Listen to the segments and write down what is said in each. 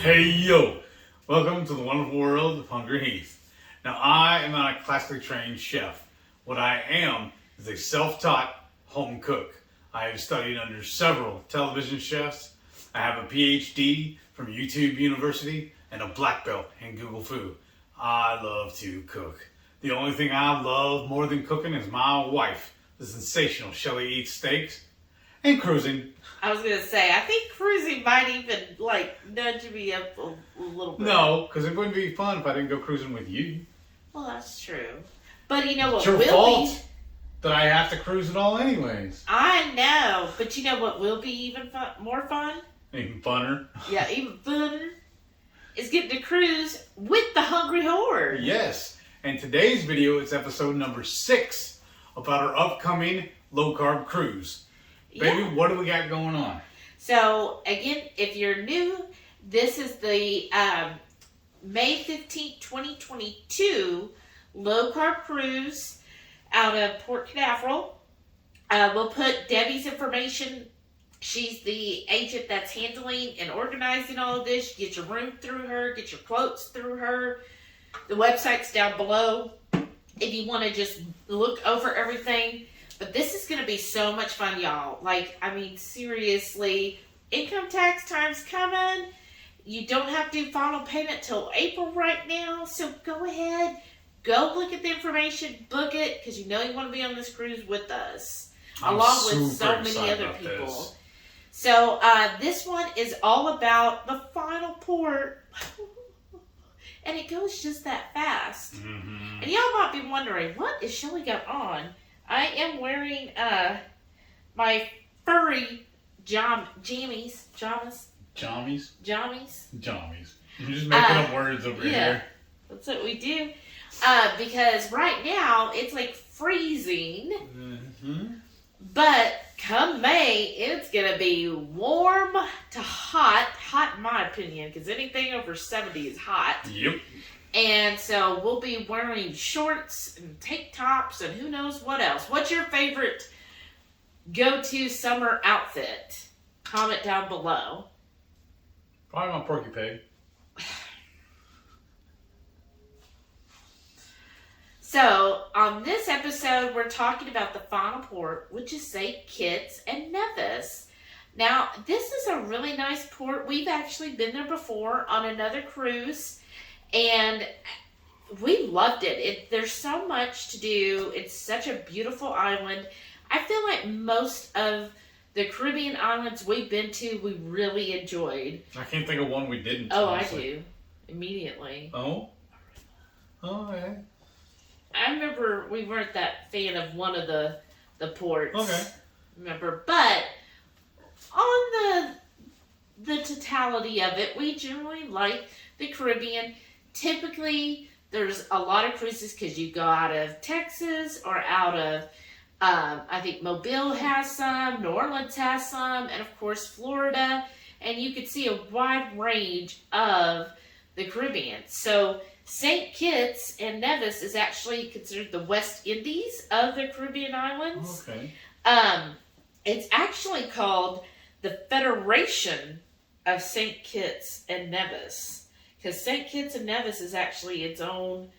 Hey yo! Welcome to the wonderful world of HungryHeath. Now I am not a classically trained chef. What I am is a self-taught home cook. I have studied under several television chefs. I have a PhD from YouTube University and a black belt in Google Food. I love to cook. The only thing I love more than cooking is my wife, the sensational Shelly eats steaks, and cruising. I was going to say, I think cruising might even, nudge me up a little bit. No, because it wouldn't be fun if I didn't go cruising with you. Well, that's true. But you know what It's your fault that I have to cruise it all anyways. I know. But you know what will be even more fun? Even funner. Yeah, even funner. Is getting to cruise with the Hungry Horde. Yes. And today's video is episode number 6 about our upcoming low-carb cruise. Baby, Yeah. what do we got going on? So, again, if you're new, this is the May 15th, 2022 low-carb cruise out of Port Canaveral. We'll put Debbie's information. She's the agent that's handling and organizing all of this. Get your room through her. Get your quotes through her. The website's down below if you want to just look over everything. But this is going to be so much fun, y'all. Seriously, income tax time's coming. You don't have to do final payment till April right now. So go ahead, go look at the information, book it, because you know you want to be on this cruise with us, along with so many other people. This. So this one is all about the final port. And it goes just that fast. Mm-hmm. And y'all might be wondering, what is Shelly got on? I am wearing my furry jammies. Jammies? Jammies. You're just making up words over here. That's what we do. Because right now, it's like freezing. Mm-hmm. But come May, it's going to be warm to hot. Hot in my opinion, because anything over 70 is hot. Yep. And so we'll be wearing shorts and tank tops and who knows what else. What's your favorite go-to summer outfit? Comment down below. Probably my Porky Pig. So, on this episode, we're talking about the final port, which is St. Kitts and Nevis. Now, this is a really nice port. We've actually been there before on another cruise, and we loved it. There's so much to do. It's such a beautiful island. I feel like most of the Caribbean islands we've been to, we really enjoyed. I can't think of one we didn't. Oh, honestly. I do. Immediately. Oh? Oh, okay. I remember we weren't that fan of one of the ports. Okay. Remember, but on the totality of it, we generally like the Caribbean. Typically, there's a lot of cruises because you go out of Texas or out of, I think Mobile has some, New Orleans has some, and of course Florida. And you could see a wide range of the Caribbean. So St. Kitts and Nevis is actually considered the West Indies of the Caribbean islands. Okay. It's actually called the Federation of St. Kitts and Nevis, because St. Kitts and Nevis is actually its own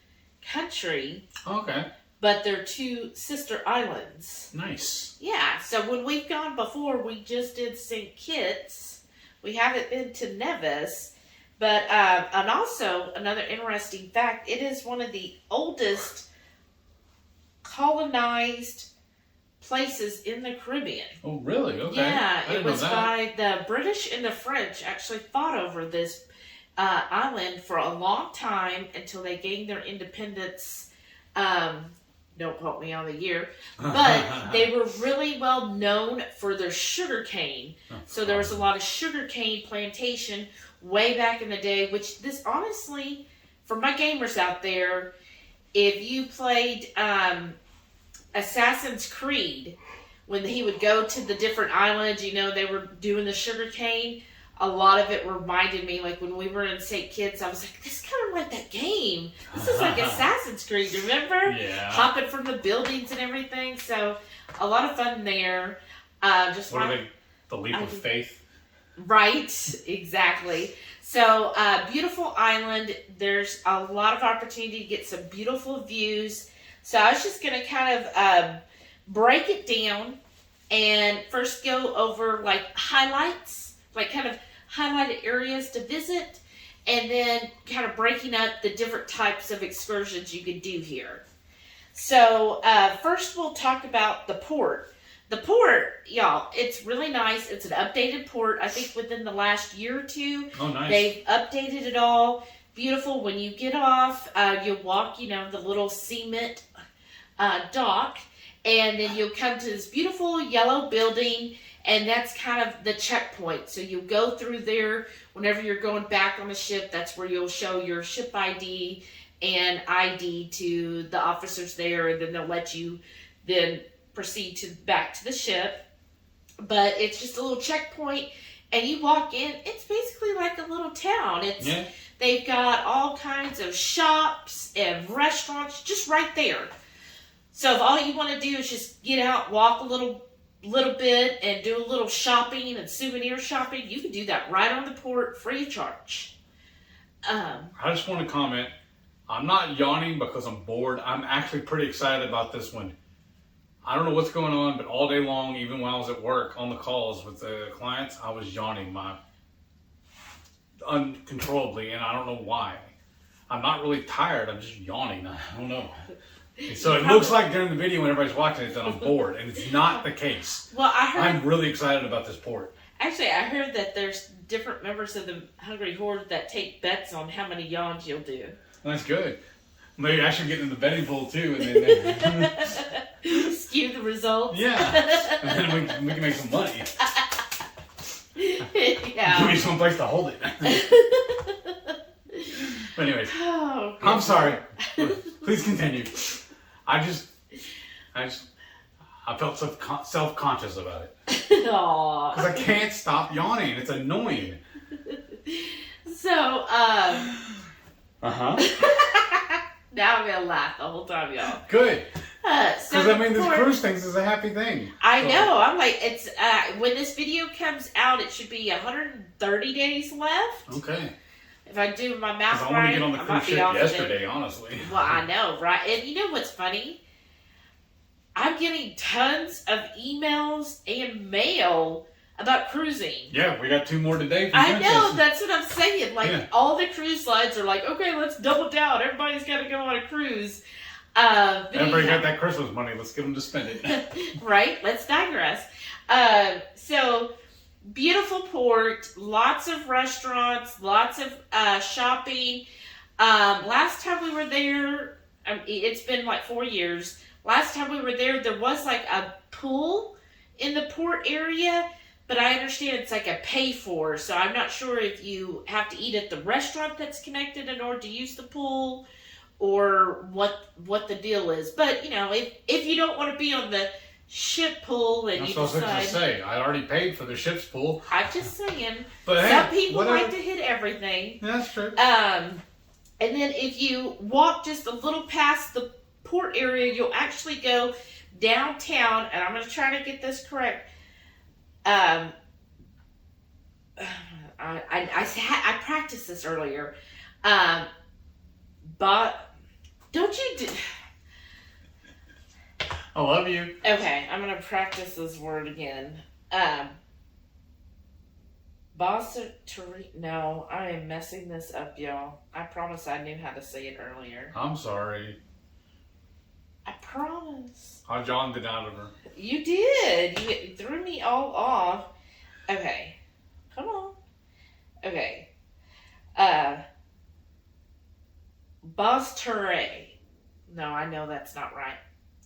country. Okay. But they're two sister islands. Nice. Yeah, so when we've gone before, we just did St. Kitts. We haven't been to Nevis. But, and also, another interesting fact, it is one of the oldest colonized places in the Caribbean. Oh, really? Okay. Yeah, it was know that. by the British and the French actually fought over this island for a long time until they gained their independence. Don't quote me on the year, but they were really well known for their sugar cane. So there was a lot of sugar cane plantation way back in the day, which this honestly, for my gamers out there, if you played Assassin's Creed, when he would go to the different islands, they were doing the sugar cane, a lot of it reminded me, like when we were in St. Kitts, I was like, this is kind of like that game. This is like Assassin's Creed, remember? Yeah. Hopping from the buildings and everything. So, a lot of fun there. What are they? The leap of faith? Right, exactly. So, beautiful island. There's a lot of opportunity to get some beautiful views. So I was just going to kind of break it down and first go over like highlights, like kind of highlighted areas to visit, and then kind of breaking up the different types of excursions you can do here. So first we'll talk about the port. The port, y'all, it's really nice. It's an updated port. I think within the last year or two, Oh, nice. they've updated it all. Beautiful. When you get off, you walk, the little cement dock, and then you'll come to this beautiful yellow building, and that's kind of the checkpoint. So you go through there whenever you're going back on the ship. That's where you'll show your ship ID and ID to the officers there, and then they'll let you then proceed back to the ship. But it's just a little checkpoint, and you walk in, it's basically like a little town. They've got all kinds of shops and restaurants just right there. So if all you want to do is just get out, walk a little bit, and do a little shopping and souvenir shopping, you can do that right on the port, free of charge. I just want to comment. I'm not yawning because I'm bored. I'm actually pretty excited about this one. I don't know what's going on, but all day long, even when I was at work on the calls with the clients, I was yawning uncontrollably, and I don't know why. I'm not really tired. I'm just yawning. I don't know. So it looks like during the video when everybody's watching it that I'm bored, and it's not the case. Well, I'm really excited about this port. Actually, I heard that there's different members of the Hungry Horde that take bets on how many yawns you'll do. That's good. Maybe I should get in the betting pool too, and then skew the results. Yeah, and then we can make some money. Yeah. Give me some place to hold it. But anyways, I'm sorry. Please continue. I felt self-conscious about it. Aww. Because I can't stop yawning. It's annoying. So, now I'm going to laugh the whole time, y'all. Good. Because this cruise thing is a happy thing. I know. I'm like, it's when this video comes out, it should be 130 days left. Okay. If I do my math right, I want to get on the cruise ship yesterday, honestly. Well, I know, right? And you know what's funny? I'm getting tons of emails and mail about cruising. Yeah, we got 2 more today. I know, that's what I'm saying. Like, all the cruise lines are like, okay, let's double down. Everybody's got to go on a cruise. Everybody got that Christmas money. Let's get them to spend it. Right? Let's digress. So, beautiful port, lots of restaurants, lots of shopping. Last time we were there, it's been like 4 years. Last time we were there was like a pool in the port area, but I understand it's like a pay for. So I'm not sure if you have to eat at the restaurant that's connected in order to use the pool, or what the deal is. But if you don't want to be on the ship pool and that's you what decide, I was going to say. I already paid for the ship's pool. I'm just saying. But some people like to hit everything. That's true. And then if you walk just a little past the port area, you'll actually go downtown, and I'm going to try to get this correct. I practiced this earlier. But don't you I love you. Okay, I'm going to practice this word again. No, I am messing this up, y'all. I promise I knew how to say it earlier. I'm sorry. I promise. I John'd it out of her. You did. You threw me all off. Okay. Come on. Okay. Bosture. No, I know that's not right.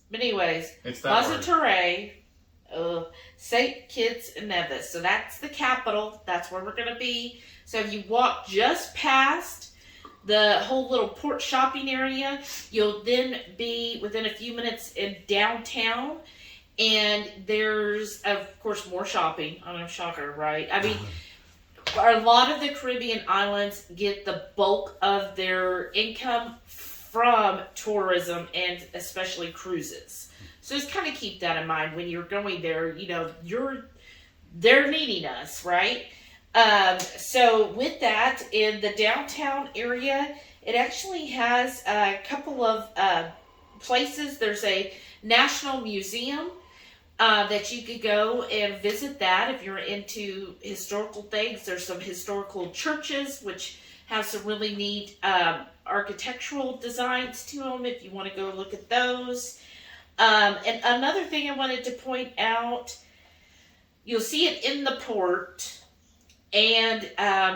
But anyways, it's that Bosture, St. Kitts Nevis. So that's the capital. That's where we're going to be. So if you walk just past the whole little port shopping area, you'll then be within a few minutes in downtown. And there's, of course, more shopping. I know, shocker, right? I mean, a lot of the Caribbean islands get the bulk of their income from tourism and especially cruises. So just kind of keep that in mind when you're going there. They're needing us, right? So with that, in the downtown area, it actually has a couple of places. There's a National Museum that you could go and visit that if you're into historical things. There's some historical churches which have some really neat architectural designs to them if you want to go look at those. And another thing I wanted to point out, you'll see it in the port, and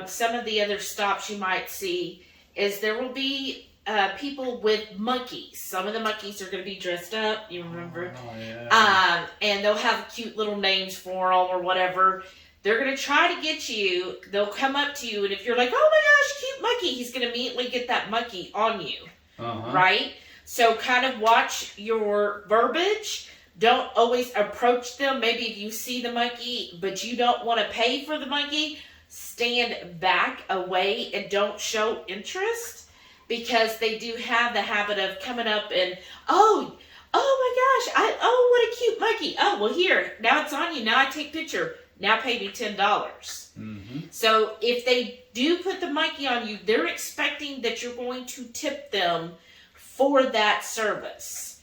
some of the other stops you might see is there will be people with monkeys. Some of the monkeys are going to be dressed up, you remember? Oh, yeah. And they'll have cute little names for them or whatever. They're going to try to get you. They'll come up to you, and if you're like, oh my gosh, cute monkey, he's going to immediately get that monkey on you, right? So kind of watch your verbiage. Don't always approach them. Maybe if you see the monkey, but you don't want to pay for the monkey, stand back away and don't show interest, because they do have the habit of coming up and, oh my gosh, what a cute monkey. Oh, well here, now it's on you. Now I take picture. Now pay me $10. So if they do put the monkey on you, they're expecting that you're going to tip them for that service.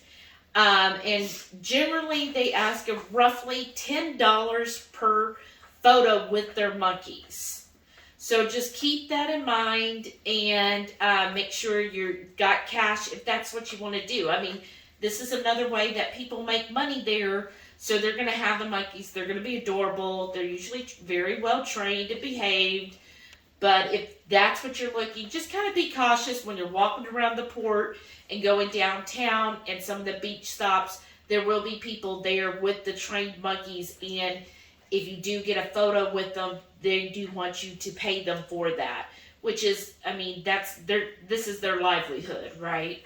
And generally they ask of roughly $10 per photo with their monkeys. So just keep that in mind and make sure you've got cash if that's what you want to do. I mean, this is another way that people make money there. So they're going to have the monkeys. They're going to be adorable. They're usually very well trained and behaved. But if that's what you're looking, just kind of be cautious when you're walking around the port and going downtown and some of the beach stops. There will be people there with the trained monkeys, and if you do get a photo with them, they do want you to pay them for that, which is, I mean, this is their livelihood, right?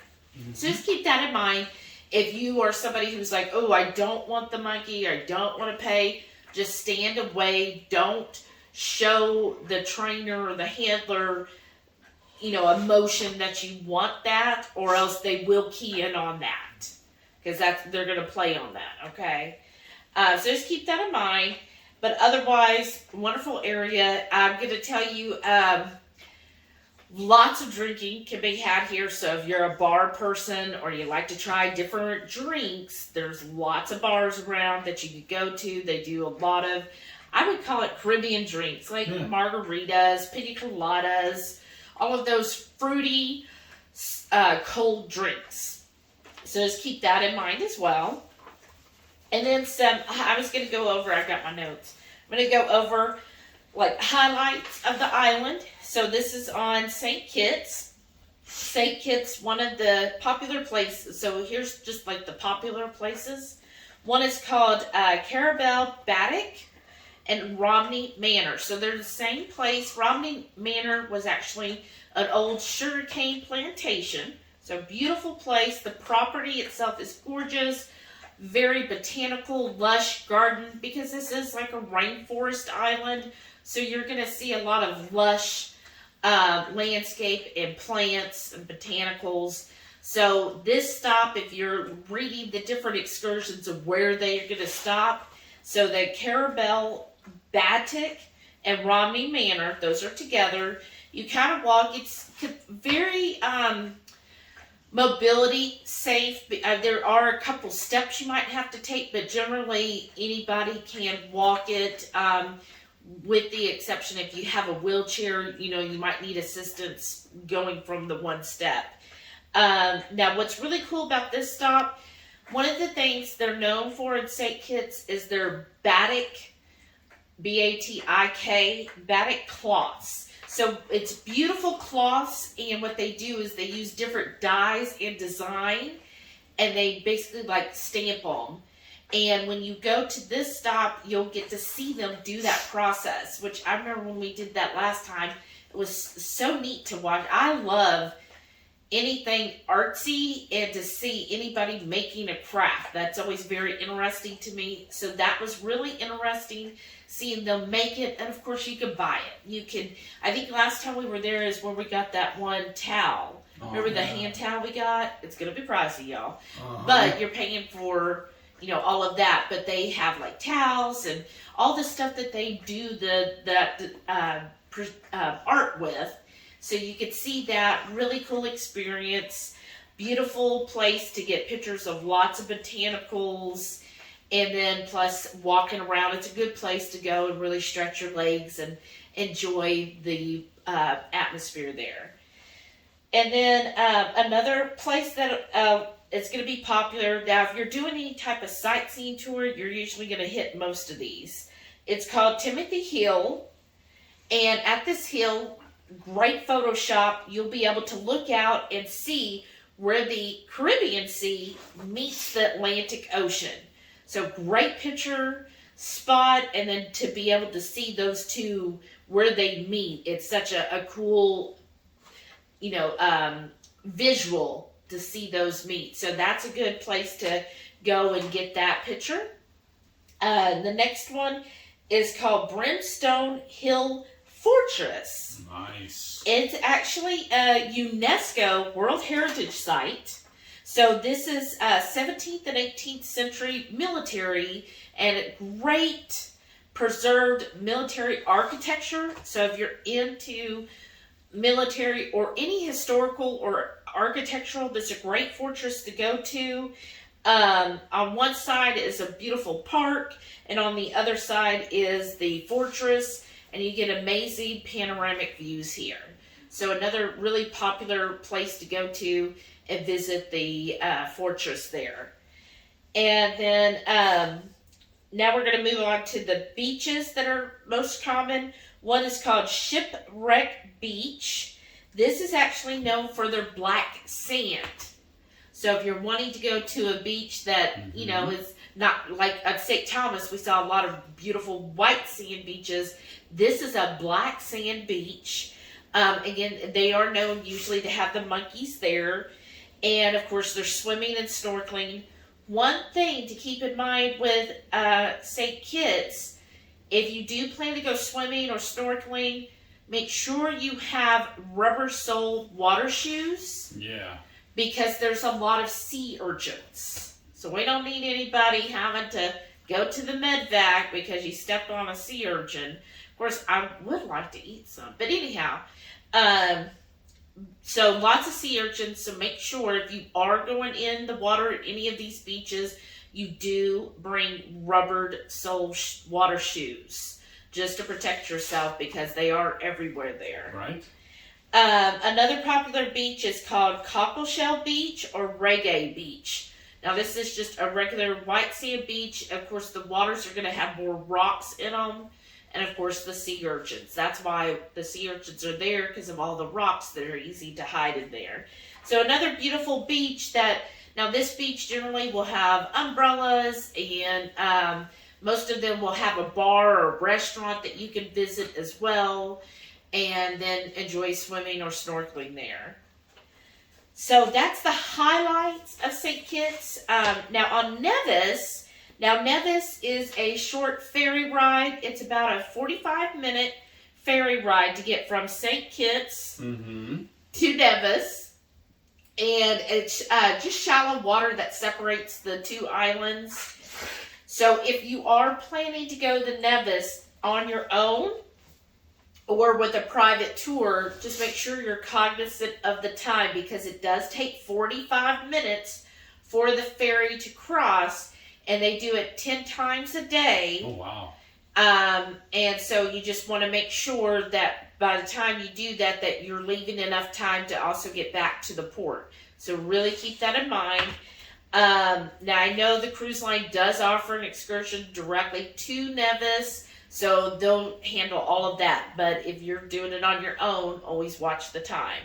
So just keep that in mind. If you are somebody who's like, oh, I don't want the monkey, I don't want to pay, just stand away. Don't show the trainer or the handler, emotion that you want that, or else they will key in on that, because they're going to play on that, okay? So just keep that in mind. But otherwise, wonderful area. I'm going to tell you, lots of drinking can be had here. So if you're a bar person or you like to try different drinks, there's lots of bars around that you could go to. They do a lot of, I would call it Caribbean drinks, like margaritas, pina coladas, all of those fruity, cold drinks. So just keep that in mind as well. And then I was going to go over, I got my notes. I'm going to go over like highlights of the island. So this is on St. Kitts. St. Kitts, one of the popular places. So here's just like the popular places. One is called Carabel Baddock and Romney Manor. So they're the same place. Romney Manor was actually an old sugarcane plantation. So beautiful place. The property itself is gorgeous. Very botanical, lush garden, because this is like a rainforest island. So you're going to see a lot of lush landscape and plants and botanicals. So this stop, if you're reading the different excursions of where they are going to stop, so the Carabel Baddock and Romney Manor, those are together. You kind of walk. It's very mobility safe. There are a couple steps you might have to take, but generally anybody can walk it, with the exception if you have a wheelchair, you might need assistance going from the one step. Now what's really cool about this stop, one of the things they're known for in St. Kitts is their Baddock, B-A-T-I-K, Baddock cloths. So it's beautiful cloths, and what they do is they use different dyes and design, and they basically like stamp them. And when you go to this stop, you'll get to see them do that process, which I remember when we did that last time, it was so neat to watch. I love anything artsy and to see anybody making a craft. That's always very interesting to me. So that was really interesting, seeing them make it. And of course you could buy it. You can, I think last time we were there is where we got that one towel. Remember the hand towel we got? It's going to be pricey, y'all. But you're paying for, all of that. But they have like towels and all the stuff that they do art with. So you could see that. Really cool experience. Beautiful place to get pictures of lots of botanicals. And then plus walking around. It's a good place to go and really stretch your legs and enjoy the atmosphere there. And then another place that is going to be popular. Now, if you're doing any type of sightseeing tour, you're usually going to hit most of these. It's called Timothy Hill. And at this hill, great Photoshop, you'll be able to look out and see where the Caribbean Sea meets the Atlantic Ocean. So great picture spot, and then to be able to see those two where they meet. It's such a cool, visual to see those meet. So that's a good place to go and get that picture. The next one is called Brimstone Hill Fortress. Nice. It's actually a UNESCO World Heritage Site. So this is 17th and 18th century military and great preserved military architecture. So if you're into military or any historical or architectural, this is a great fortress to go to. On one side is a beautiful park, and on the other side is the fortress, and you get amazing panoramic views here. So another really popular place to go to and visit the fortress there. And then now we're going to move on to the beaches that are most common. One is called Shipwreck Beach. This is actually known for their black sand. So if you're wanting to go to a beach that, is not like at St. Thomas, we saw a lot of beautiful white sand beaches. This is a black sand beach. Again, they are known usually to have the monkeys there. And of course, there's swimming and snorkeling. One thing to keep in mind with St. Kitts, if you do plan to go swimming or snorkeling, make sure you have rubber-soled water shoes. Yeah. Because there's a lot of sea urchins. So we don't need anybody having to go to the medvac because you stepped on a sea urchin. Of course, I would like to eat some. But anyhow, so lots of sea urchins. So make sure if you are going in the water at any of these beaches, you do bring rubber-soled water shoes just to protect yourself because they are everywhere there. Right. Another popular beach is called Cockleshell Beach or Reggae Beach. Now this is just a regular white sand beach. Of course, the waters are going to have more rocks in them. And of course, the sea urchins. That's why the sea urchins are there, because of all the rocks that are easy to hide in there. So another beautiful beach now this beach generally will have umbrellas, and most of them will have a bar or restaurant that you can visit as well, and then enjoy swimming or snorkeling there. So that's the highlights of St. Kitts. Now on Nevis, Nevis is a short ferry ride. It's about a 45-minute ferry ride to get from St. Kitts to Nevis. And it's just shallow water that separates the two islands. So if you are planning to go to Nevis on your own or with a private tour, just make sure you're cognizant of the time, because it does take 45 minutes for the ferry to cross, and they do it 10 times a day. Oh, wow. And so you just want to make sure that by the time you do that, that you're leaving enough time to also get back to the port. So really keep that in mind. Now, I know the cruise line does offer an excursion directly to Nevis, so they'll handle all of that. But if you're doing it on your own, always watch the time.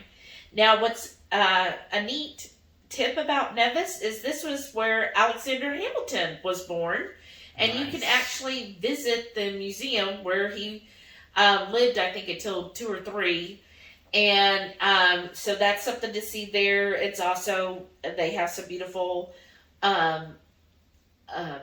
Now, what's a neat tip about Nevis is this was where Alexander Hamilton was born. And Nice. You can actually visit the museum where he lived, I think, until 2 or 3. And so that's something to see there. It's also, they have some beautiful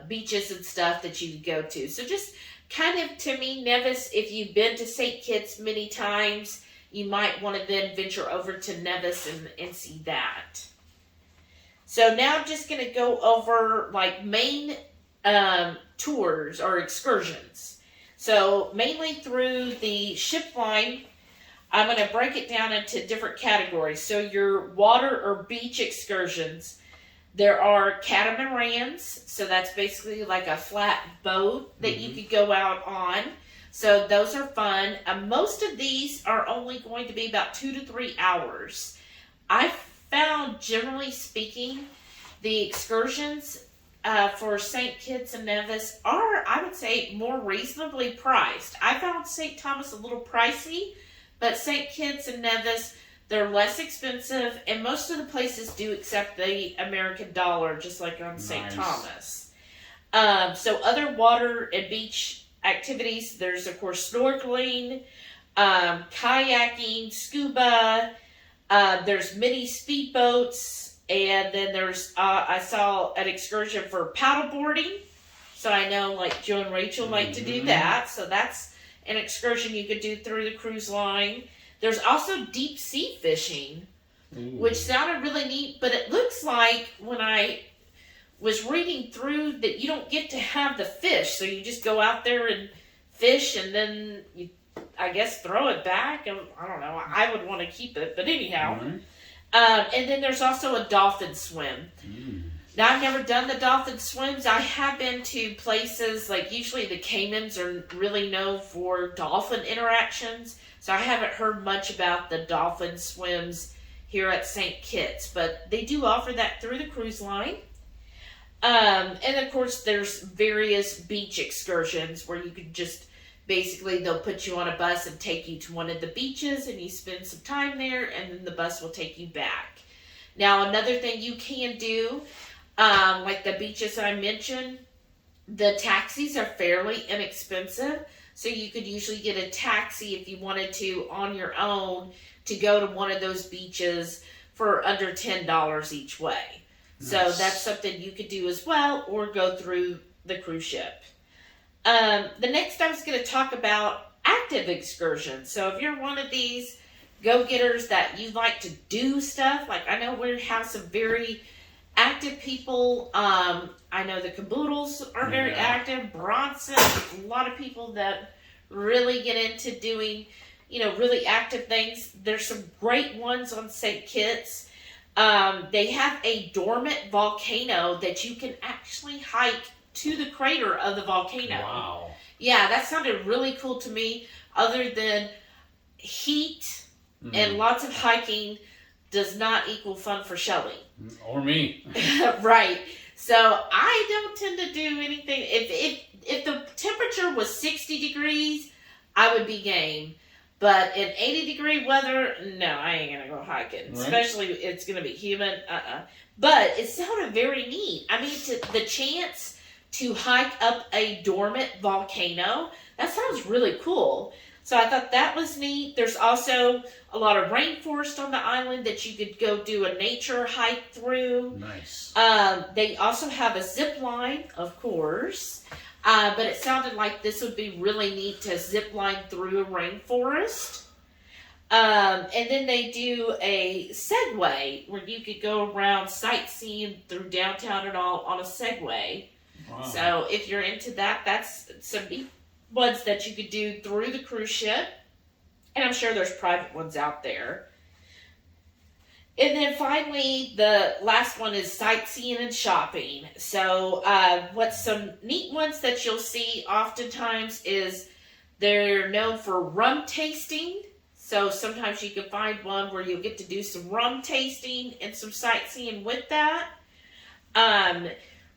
beaches and stuff that you can go to. So just kind of, to me, Nevis, if you've been to St. Kitts many times, you might want to then venture over to Nevis and see that. So now I'm just going to go over like main tours or excursions. So mainly through the ship line, I'm going to break it down into different categories. So your water or beach excursions, there are catamarans. So that's basically like a flat boat that you could go out on. So those are fun. Most of these are only going to be about 2 to 3 hours. I found, generally speaking, the excursions for St. Kitts and Nevis are, I would say, more reasonably priced. I found St. Thomas a little pricey, but St. Kitts and Nevis, they're less expensive, and most of the places do accept the American dollar, just like on St. Thomas. So other water and beach activities, there's of course snorkeling, kayaking, scuba, there's mini speedboats, and then there's I saw an excursion for paddleboarding. So I know like Joe and Rachel like to do that, so that's an excursion you could do through the cruise line. There's also deep sea fishing, which sounded really neat, but it looks like when I was reading through that you don't get to have the fish, so you just go out there and fish and then you, I guess, throw it back. I don't know. I would want to keep it, but anyhow. And then there's also a dolphin swim. Now, I've never done the dolphin swims. I have been to places, like usually the Caymans are really known for dolphin interactions. So I haven't heard much about the dolphin swims here at St. Kitts, but they do offer that through the cruise line. And of course, there's various beach excursions where you could just, basically, they'll put you on a bus and take you to one of the beaches and you spend some time there and then the bus will take you back. Now, another thing you can do, like the beaches I mentioned, the taxis are fairly inexpensive. So you could usually get a taxi if you wanted to on your own to go to one of those beaches for under $10 each way. Nice. So that's something you could do as well, or go through the cruise ship. The next I was going to talk about active excursions. So if you're one of these go-getters that you like to do stuff, like I know we have some very active people. I know the Caboodles are very active. Bronson, a lot of people that really get into doing, really active things. There's some great ones on St. Kitts. They have a dormant volcano that you can actually hike to the crater of the volcano. Wow. Yeah, that sounded really cool to me. Other than heat and lots of hiking does not equal fun for Shelly. Or me. Right. So I don't tend to do anything. If the temperature was 60 degrees, I would be game. But in 80-degree weather, no, I ain't going to go hiking. Right. Especially it's going to be humid. But it sounded very neat. I mean, the chance to hike up a dormant volcano, that sounds really cool. So I thought that was neat. There's also a lot of rainforest on the island that you could go do a nature hike through. Nice. They also have a zip line, of course. But it sounded like this would be really neat to zip line through a rainforest. And then they do a Segway where you could go around sightseeing through downtown and all on a Segway. Wow. So if you're into that, that's some neat ones that you could do through the cruise ship. And I'm sure there's private ones out there. And then finally, the last one is sightseeing and shopping. So what's some neat ones that you'll see oftentimes is they're known for rum tasting. So sometimes you can find one where you'll get to do some rum tasting and some sightseeing with that.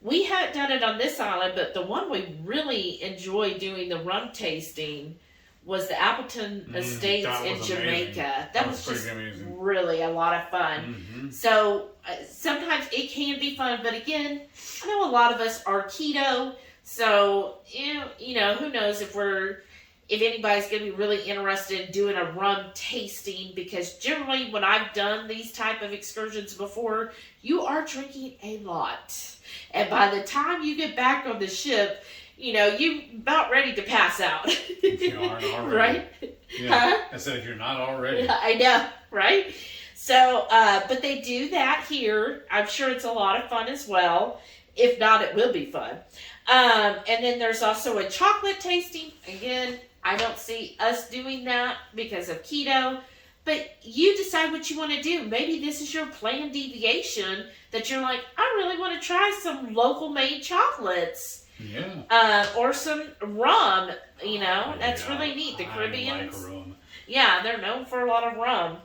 We haven't done it on this island, but the one we really enjoyed doing the rum tasting was the Appleton Estates in Jamaica. That was just amazing. Really a lot of fun. So sometimes it can be fun, but again, I know a lot of us are keto, so who knows if anybody's going to be really interested in doing a rum tasting, because generally when I've done these type of excursions before, you are drinking a lot. And by the time you get back on the ship, you're about ready to pass out. If you aren't already. Right? Yeah. Huh? I said if you're not already. I know, right? So, but they do that here. I'm sure it's a lot of fun as well. If not, it will be fun. And then there's also a chocolate tasting. Again, I don't see us doing that because of keto. But you decide what you want to do. Maybe this is your planned deviation that you're like, I really want to try some local made chocolates. Yeah. Or some rum. You know, that's really neat. The Caribbeans. I like rum. Yeah, they're known for a lot of rum.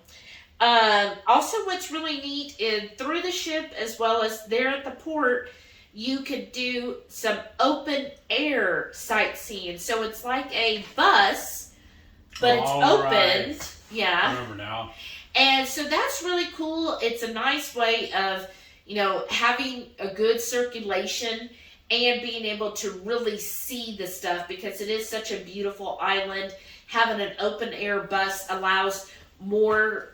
Also, what's really neat is through the ship as well as there at the port, you could do some open air sightseeing. So it's like a bus, but it's open. Right. Yeah. I remember now. And so that's really cool. It's a nice way of, having a good circulation and being able to really see the stuff because it is such a beautiful island. Having an open air bus allows more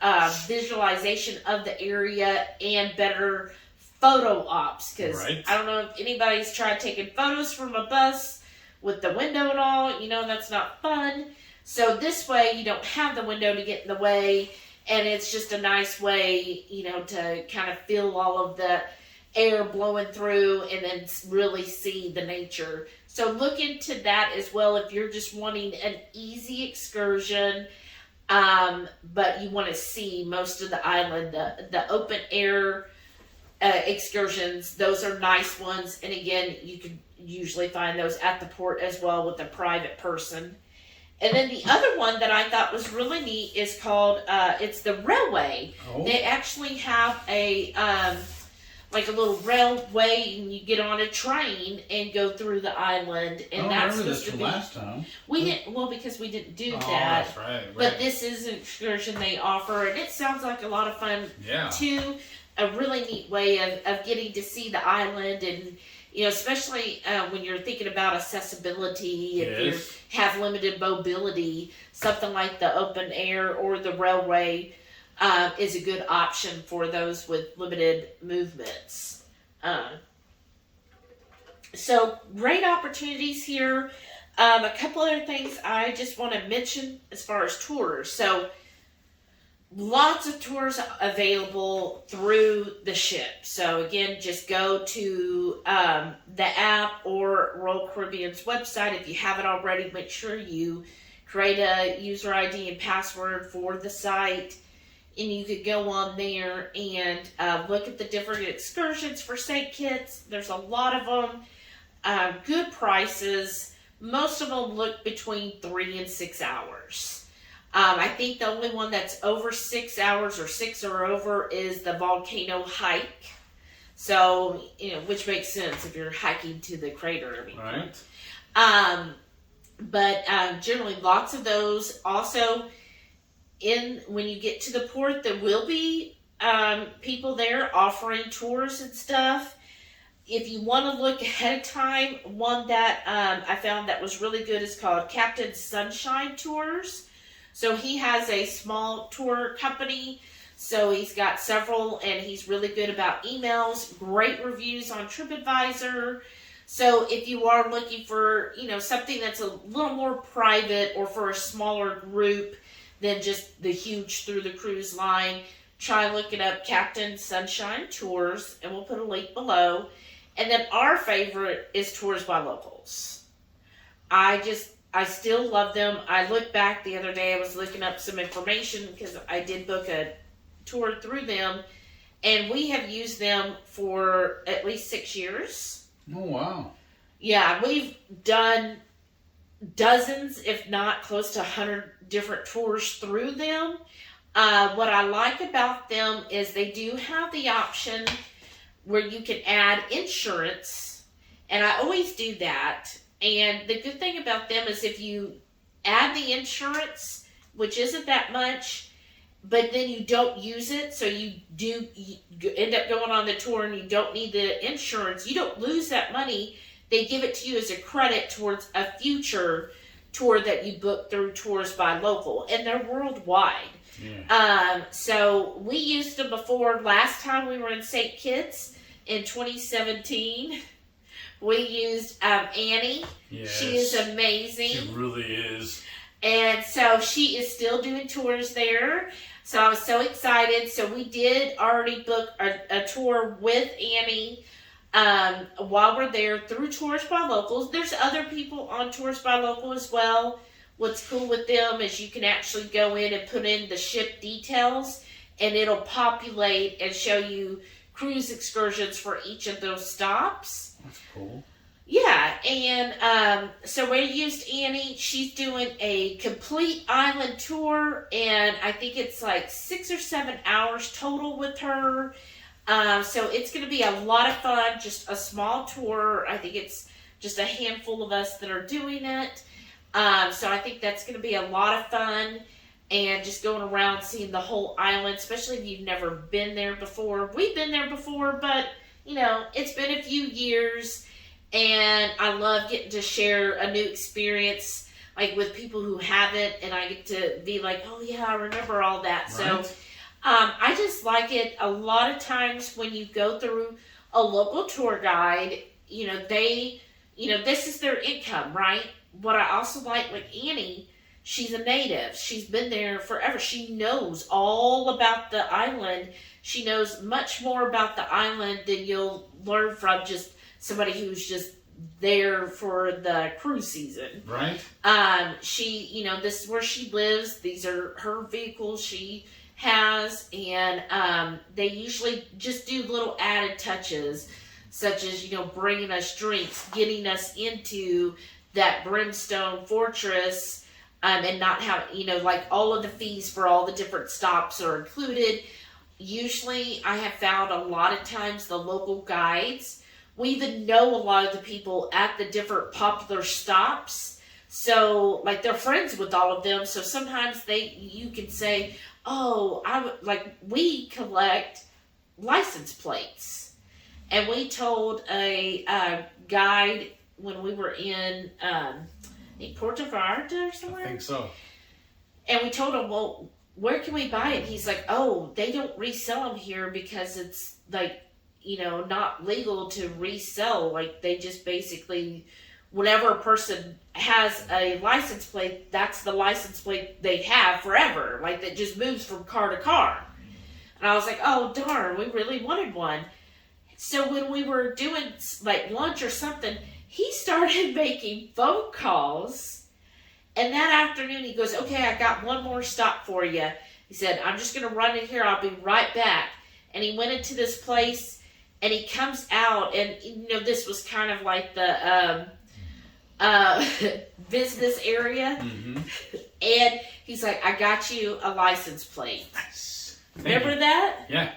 visualization of the area and better photo ops. Because right. I don't know if anybody's tried taking photos from a bus with the window and all. That's not fun. So this way you don't have the window to get in the way, and it's just a nice way, to kind of feel all of the air blowing through and then really see the nature. So look into that as well if you're just wanting an easy excursion, but you want to see most of the island. The open air excursions, those are nice ones. And again, you can usually find those at the port as well with a private person. And then the other one that I thought was really neat is called, it's the Railway. Oh. They actually have a little railway, and you get on a train and go through the island. And I that's remember this supposed to from be. last time. We didn't, because we didn't do Oh, that. that's right. But this is an excursion they offer, and it sounds like a lot of fun Yeah. too. A really neat way of getting to see the island, and especially when you're thinking about accessibility, if you have limited mobility, something like the open air or the railway is a good option for those with limited movements. So great opportunities here. A couple other things I just want to mention as far as tours. So lots of tours available through the ship. So again, just go to the app or Royal Caribbean's website. If you haven't already, make sure you create a user ID and password for the site. And you could go on there and look at the different excursions for St. Kitts. There's a lot of them. Good prices. Most of them look between 3 and 6 hours. I think the only one that's over 6 hours or 6 or over is the volcano hike. So, which makes sense if you're hiking to the crater. Right. But generally lots of those. Also, when you get to the port, there will be people there offering tours and stuff. If you want to look ahead of time, one that I found that was really good is called Captain Sunshine Tours. So he has a small tour company. So he's got several, and he's really good about emails, great reviews on TripAdvisor. So if you are looking for, something that's a little more private or for a smaller group than just the huge through the cruise line, try looking up Captain Sunshine Tours, and we'll put a link below. And then our favorite is ToursByLocals. I still love them. I looked back the other day, I was looking up some information because I did book a tour through them, and we have used them for at least 6 years. Oh, wow. Yeah, we've done dozens, if not close to 100 different tours through them. What I like about them is they do have the option where you can add insurance, and I always do that. And the good thing about them is if you add the insurance, which isn't that much, but then you don't use it, so you end up going on the tour and you don't need the insurance, you don't lose that money. They give it to you as a credit towards a future tour that you book through ToursByLocal, and they're worldwide. Yeah. So we used them before. Last time we were in St. Kitts in 2017. We used Annie. Yes. She is amazing. She really is. And so she is still doing tours there. So I was so excited. So we did already book a tour with Annie while we're there through Tours by Locals. There's other people on Tours by Local as well. What's cool with them is you can actually go in and put in the ship details, and it'll populate and show you cruise excursions for each of those stops. That's cool. Yeah, and so we used Annie. She's doing a complete island tour, and I think it's like 6 or 7 hours total with her. So it's going to be a lot of fun, just a small tour. I think it's just a handful of us that are doing it. So I think that's going to be a lot of fun, and just going around seeing the whole island, especially if you've never been there before. We've been there before, but, you know, it's been a few years, and I love getting to share a new experience, like with people who haven't, and I get to be like, oh yeah, I remember all that. Right. So I just like it. A lot of times when you go through a local tour guide, you know, this is their income, right? What I also like with Annie, she's a native. She's been there forever. She knows all about the island. She knows much more about the island than you'll learn from just somebody who's just there for the cruise season. Right. She, you know, this is where she lives. These are her vehicles she has, and they usually just do little added touches, such as, you know, bringing us drinks, getting us into that Brimstone fortress, and not have, you know, like all of the fees for all the different stops are included. Usually I have found a lot of times the local guides, we even know a lot of the people at the different popular stops. So like they're friends with all of them. So sometimes you can say, oh, we collect license plates. And we told a guide when we were in Puerto Vallarta or somewhere. I think so. And we told him, well, where can we buy it? He's like, oh, they don't resell them here because it's like, you know, not legal to resell. Like they just basically, whenever a person has a license plate, that's the license plate they have forever. Like that just moves from car to car. And I was like, oh darn, we really wanted one. So when we were doing like lunch or something, he started making phone calls, and that afternoon he goes, okay, I got one more stop for you. He said, I'm just going to run in here. I'll be right back. And he went into this place, and he comes out, and, you know, this was kind of like the business area. Mm-hmm. And he's like, I got you a license plate. Nice. Remember that? Yeah.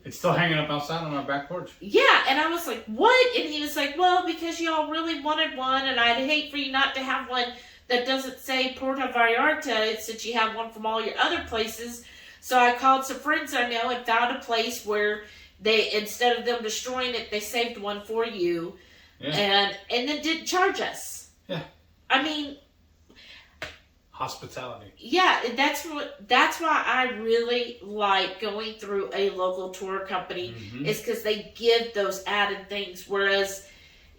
It's still hanging up outside on our back porch. Yeah, and I was like, what? And he was like, well, because y'all really wanted one, and I'd hate for you not to have one that doesn't say Puerto Vallarta, since you have one from all your other places. So I called some friends I know and found a place where they, instead of them destroying it, they saved one for you, and then didn't charge us. Yeah. I mean, hospitality. Yeah, that's why I really like going through a local tour company, is because they give those added things. Whereas,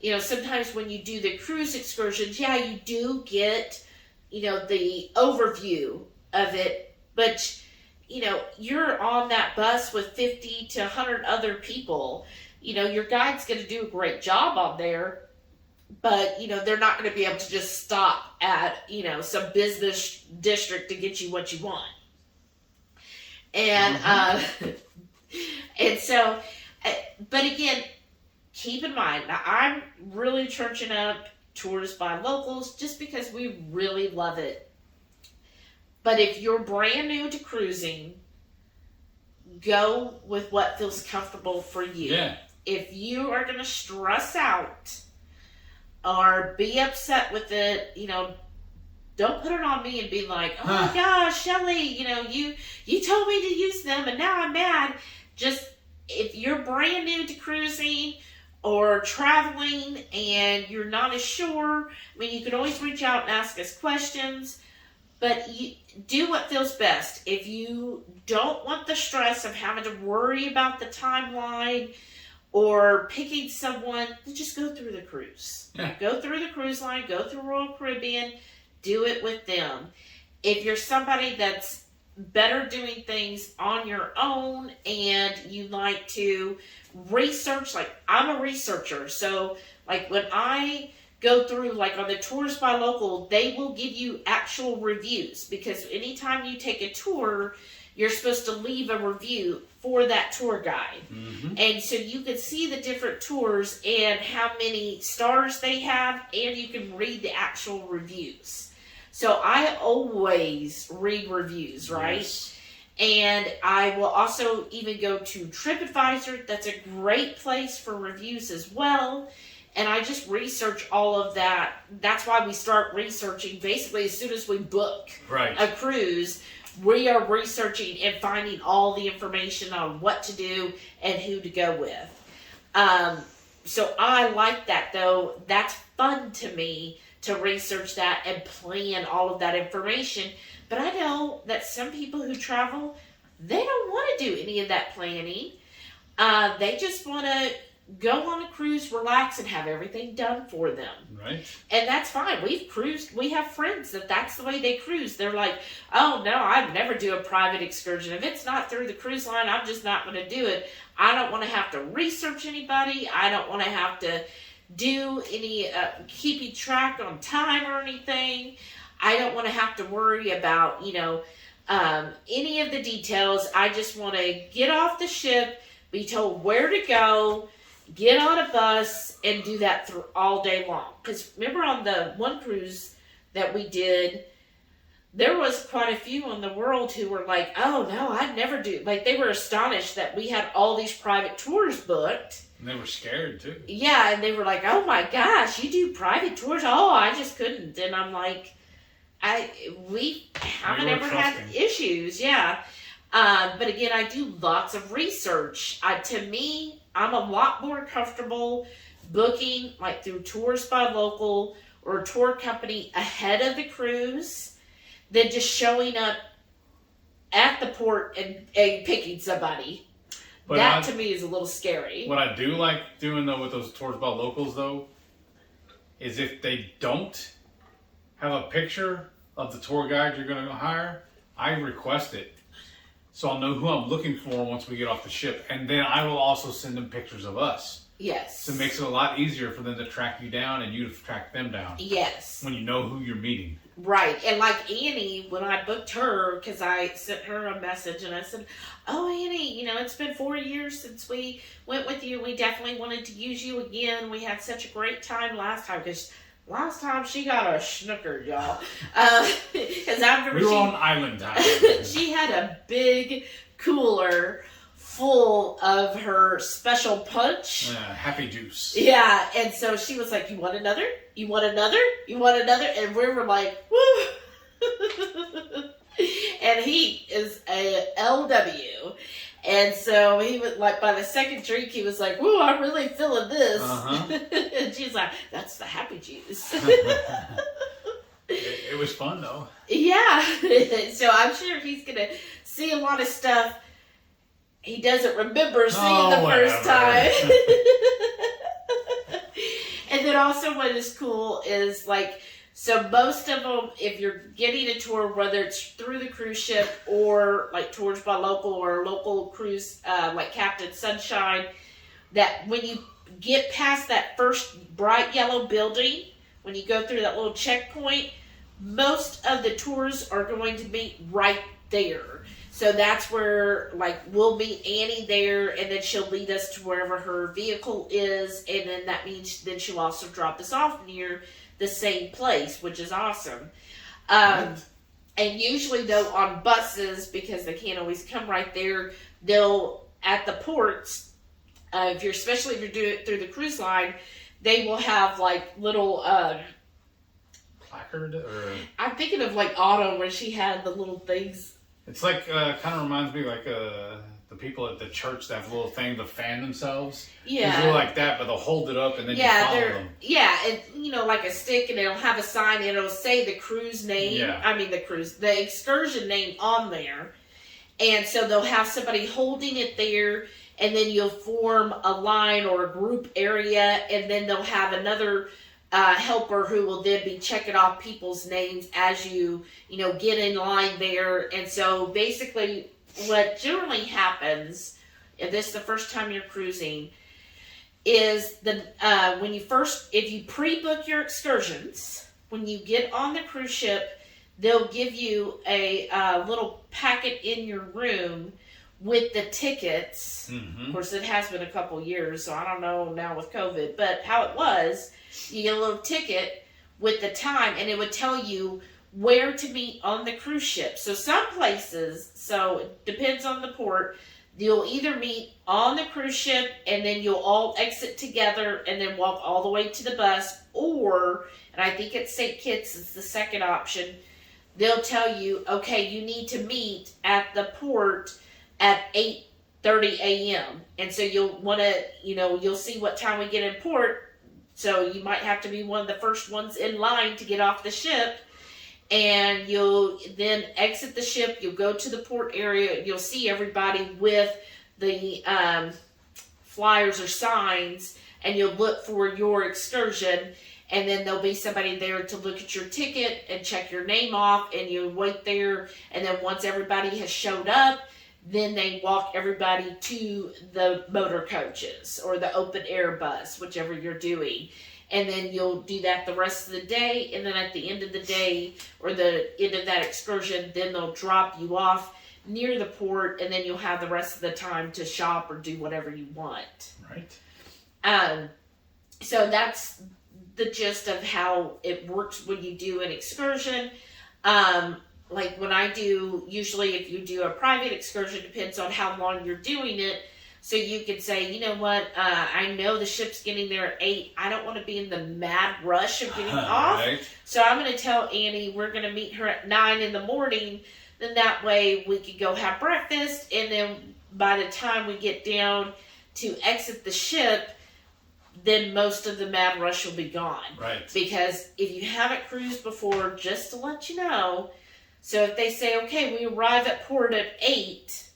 you know, sometimes when you do the cruise excursions, yeah, you do get, you know, the overview of it, but, you know, you're on that bus with 50 to 100 other people. You know, your guide's going to do a great job on there, but, you know, they're not going to be able to just stop at, you know, some business district to get you what you want. And, and so, but again, keep in mind, now I'm really churching up Tours by Locals just because we really love it. But if you're brand new to cruising, go with what feels comfortable for you. Yeah. If you are going to stress out or be upset with it, you know, don't put it on me and be like, oh my gosh, Shelly, you know, you told me to use them and now I'm mad. Just, if you're brand new to cruising or traveling and you're not as sure, I mean, you can always reach out and ask us questions, but you do what feels best. If you don't want the stress of having to worry about the timeline or picking someone, then just go through the cruise. Yeah. Go through the cruise line, go through Royal Caribbean, do it with them. If you're somebody that's better doing things on your own and you like to research, like I'm a researcher, so like when I go through, like on the ToursByLocal, they will give you actual reviews, because anytime you take a tour, you're supposed to leave a review for that tour guide. Mm-hmm. And so you can see the different tours and how many stars they have, and you can read the actual reviews. So I always read reviews, right? Yes. And I will also even go to TripAdvisor. That's a great place for reviews as well. And I just research all of that. That's why we start researching basically as soon as we book a cruise. We are researching and finding all the information on what to do and who to go with. So I like that, though. That's fun to me to research that and plan all of that information. But I know that some people who travel, they don't want to do any of that planning. They just want to go on a cruise, relax, and have everything done for them. Right. And that's fine. We've cruised. We have friends that's the way they cruise. They're like, oh, no, I'd never do a private excursion. If it's not through the cruise line, I'm just not going to do it. I don't want to have to research anybody. I don't want to have to do any keeping track on time or anything. I don't want to have to worry about, any of the details. I just want to get off the ship, be told where to go, get on a bus, and do that through all day long. Because remember on the one cruise that we did, there was quite a few in the world who were like, oh, no, I'd never do. Like, they were astonished that we had all these private tours booked. And they were scared, too. Yeah, and they were like, oh, my gosh, you do private tours? Oh, I just couldn't. And I'm like, we haven't ever had issues, yeah. But again, I do lots of research. To me, I'm a lot more comfortable booking like through ToursByLocal or a tour company ahead of the cruise than just showing up at the port and picking somebody. But that to me is a little scary. What I do like doing though with those ToursByLocals though is if they don't have a picture of the tour guide you're going to hire, I request it. So I'll know who I'm looking for once we get off the ship. And then I will also send them pictures of us. Yes. So it makes it a lot easier for them to track you down and you to track them down. Yes. When you know who you're meeting. Right. And like Annie, when I booked her, because I sent her a message and I said, oh, Annie, it's been 4 years since we went with you. We definitely wanted to use you again. We had such a great time last time, because last time she got a snooker, y'all. Because I remember we were on island time. She had a big cooler full of her special punch. Happy juice. Yeah, and so she was like, you want another? You want another? You want another? And we were like, woo! And he is a LW. And so he was like, by the second drink, he was like, woo, I'm really feeling this. Uh-huh. And she's like, that's the happy juice. It was fun, though. Yeah. So I'm sure he's going to see a lot of stuff he doesn't remember seeing the first time. And then also what is cool is like, so most of them, if you're getting a tour, whether it's through the cruise ship or like ToursByLocal or local cruise, like Captain Sunshine, that when you get past that first bright yellow building, when you go through that little checkpoint, most of the tours are going to meet right there. So that's where, like, we'll meet Annie there, and then she'll lead us to wherever her vehicle is, and then that means then she'll also drop us off near the same place, which is awesome. And usually, though, on buses, because they can't always come right there, they'll, at the ports, especially if you're doing it through the cruise line, they will have, like, little... placard? Or... I'm thinking of, like, Autumn, where she had the little things... It's like, kind of reminds me like the people at the church that have a little thing to fan themselves. Yeah. It's really like that, but they'll hold it up and then you follow them. Yeah, and like a stick, and it'll have a sign, and it'll say the cruise name. Yeah. I mean, the excursion name on there. And so they'll have somebody holding it there, and then you'll form a line or a group area, and then they'll have another helper who will then be checking off people's names as you get in line there. And so basically what generally happens, if this is the first time you're cruising, is if you pre-book your excursions, when you get on the cruise ship, they'll give you a little packet in your room with the tickets. Mm-hmm. Of course, it has been a couple years, so I don't know now with COVID, but how it was, you get a little ticket with the time, and it would tell you where to meet on the cruise ship. So some places, so it depends on the port, you'll either meet on the cruise ship and then you'll all exit together and then walk all the way to the bus, or, and I think at St. Kitts is the second option, they'll tell you, okay, you need to meet at the port at 8:30 a.m. And so you'll want to, you'll see what time we get in port. So you might have to be one of the first ones in line to get off the ship. And you'll then exit the ship. You'll go to the port area. You'll see everybody with the flyers or signs. And you'll look for your excursion. And then there'll be somebody there to look at your ticket and check your name off. And you'll wait there. And then once everybody has showed up, then they walk everybody to the motor coaches or the open air bus, whichever you're doing. And then you'll do that the rest of the day. And then at the end of the day or the end of that excursion, then they'll drop you off near the port. And then you'll have the rest of the time to shop or do whatever you want. Right. So that's the gist of how it works when you do an excursion. Like when I do, usually if you do a private excursion, depends on how long you're doing it. So you could say, you know what, I know the ship's getting there at 8. I don't want to be in the mad rush of getting off. Right. So I'm going to tell Annie we're going to meet her at 9 in the morning. Then that way we could go have breakfast. And then by the time we get down to exit the ship, then most of the mad rush will be gone. Right. Because if you haven't cruised before, just to let you know, so if they say, okay, we arrive at port at 8,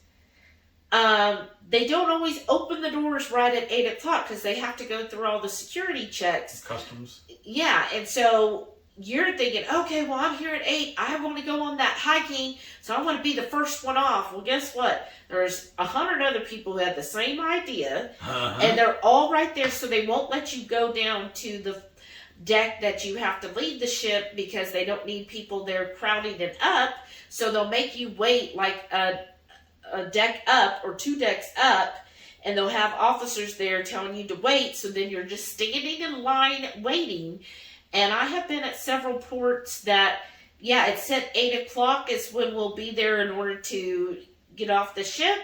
they don't always open the doors right at 8 o'clock because they have to go through all the security checks. Customs. Yeah, and so you're thinking, okay, well, I'm here at 8. I want to go on that hiking, so I want to be the first one off. Well, guess what? There's 100 other people who have the same idea, and they're all right there, so they won't let you go down to the deck that you have to leave the ship because they don't need people there crowding it up. So they'll make you wait like a deck up or 2 decks up, and they'll have officers there telling you to wait. So then you're just standing in line waiting. And I have been at several ports that, yeah, it said 8 o'clock is when we'll be there in order to get off the ship,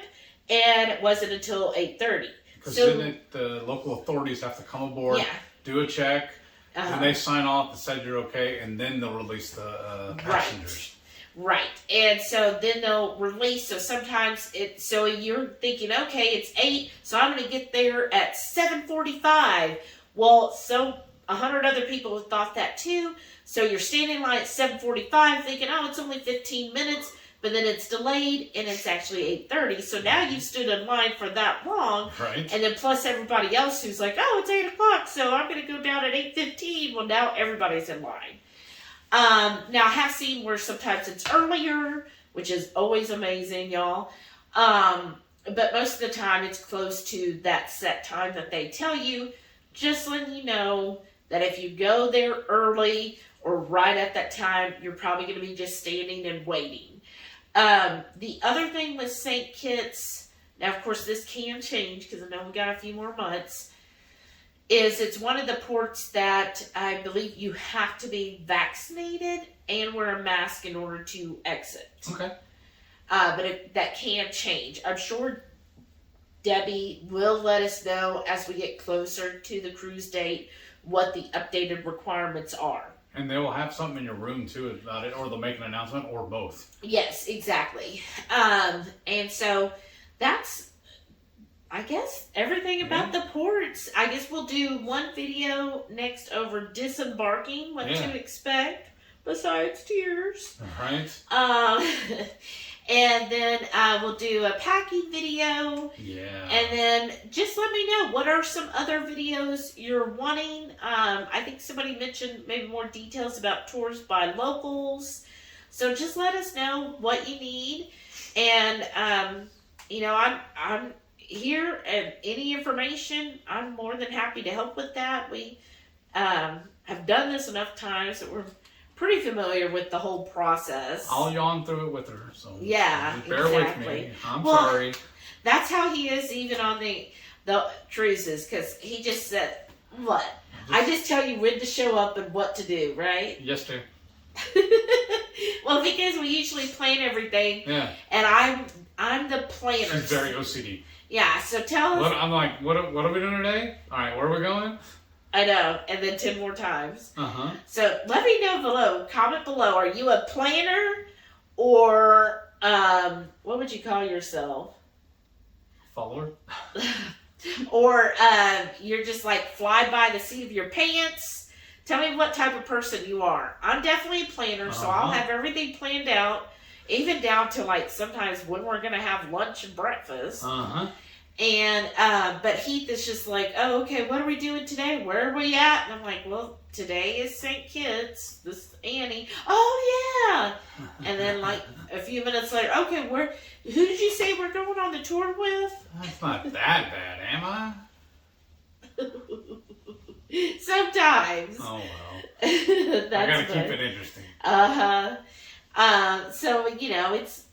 and it wasn't until 8:30. Because So then the local authorities have to come aboard, yeah. do a check, and they sign off that said you're okay, and then they'll release the passengers. Right. And so then they'll release. So sometimes so you're thinking, okay, it's 8, so I'm going to get there at 7:45. Well, so 100 other people have thought that too. So you're standing in line at 7:45 thinking, oh, it's only 15 minutes. But then it's delayed, and it's actually 8:30. So now you've stood in line for that long. Right. And then plus everybody else who's like, oh, it's 8 o'clock, so I'm going to go down at 8:15. Well, now everybody's in line. Now, I have seen where sometimes it's earlier, which is always amazing, y'all. But most of the time, it's close to that set time that they tell you. Just letting you know that if you go there early or right at that time, you're probably going to be just standing and waiting. The other thing with St. Kitts, now of course this can change because I know we got a few more months, is it's one of the ports that I believe you have to be vaccinated and wear a mask in order to exit. Okay. But that can change. I'm sure Debbie will let us know as we get closer to the cruise date what the updated requirements are. And they will have something in your room too about it, or they'll make an announcement, or both. Yes, exactly. And so that's, I guess, everything about the ports. I guess we'll do one video next over disembarking, what to expect, besides tears. All right. And then we'll do a packing video. Yeah. And then just let me know what are some other videos you're wanting. I think somebody mentioned maybe more details about tours by locals. So just let us know what you need. And I'm here, and any information, I'm more than happy to help with that. We have done this enough times that we're pretty familiar with the whole process. I'll yawn through it with her, so yeah, just bear exactly. with me. I'm sorry. That's how he is even on the cruises, because he just said, what? I just tell you when to show up and what to do, right? Yes, dear. Well, because we usually plan everything. Yeah. And I'm the planner. She's very OCD. Yeah, so tell us. I'm like, what are we doing today? All right, where are we going? I know, and then 10 more times. Uh-huh. So let me know below. Comment below. Are you a planner, or what would you call yourself? Follower. Or you're just like fly by the seat of your pants? Tell me what type of person you are. I'm definitely a planner, so I'll have everything planned out, even down to like sometimes when we're going to have lunch and breakfast. Uh-huh. And, but Heath is just like, oh, okay, what are we doing today? Where are we at? And I'm like, well, today is St. Kitts. This is Annie. Oh, yeah. And then like a few minutes later, okay, who did you say we're going on the tour with? That's not that bad, am I? Sometimes. Oh, well. That's I gotta funny. keep it interesting. So,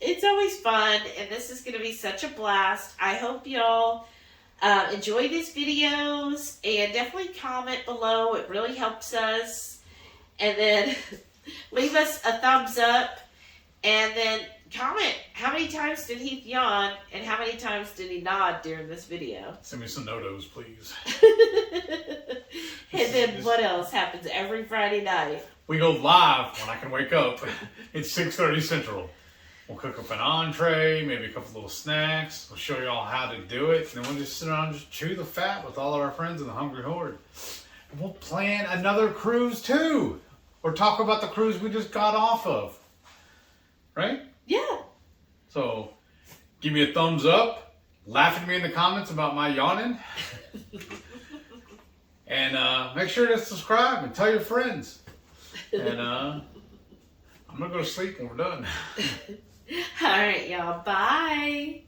it's always fun, and this is going to be such a blast. I hope y'all enjoy these videos, and definitely comment below. It really helps us. And then leave us a thumbs up, and then comment how many times did Heath yawn, and how many times did he nod during this video. Send me some no-dos, please. And then what else happens every Friday night? We go live when I can wake up. It's 6:30 Central. We'll cook up an entree, maybe a couple little snacks. We'll show you all how to do it. And then we'll just sit around and just chew the fat with all of our friends in the Hungry Horde. And we'll plan another cruise too. Or talk about the cruise we just got off of. Right? Yeah. So, give me a thumbs up. Laugh at me in the comments about my yawning. And make sure to subscribe and tell your friends. And I'm going to go to sleep when we're done. All right, y'all. Bye.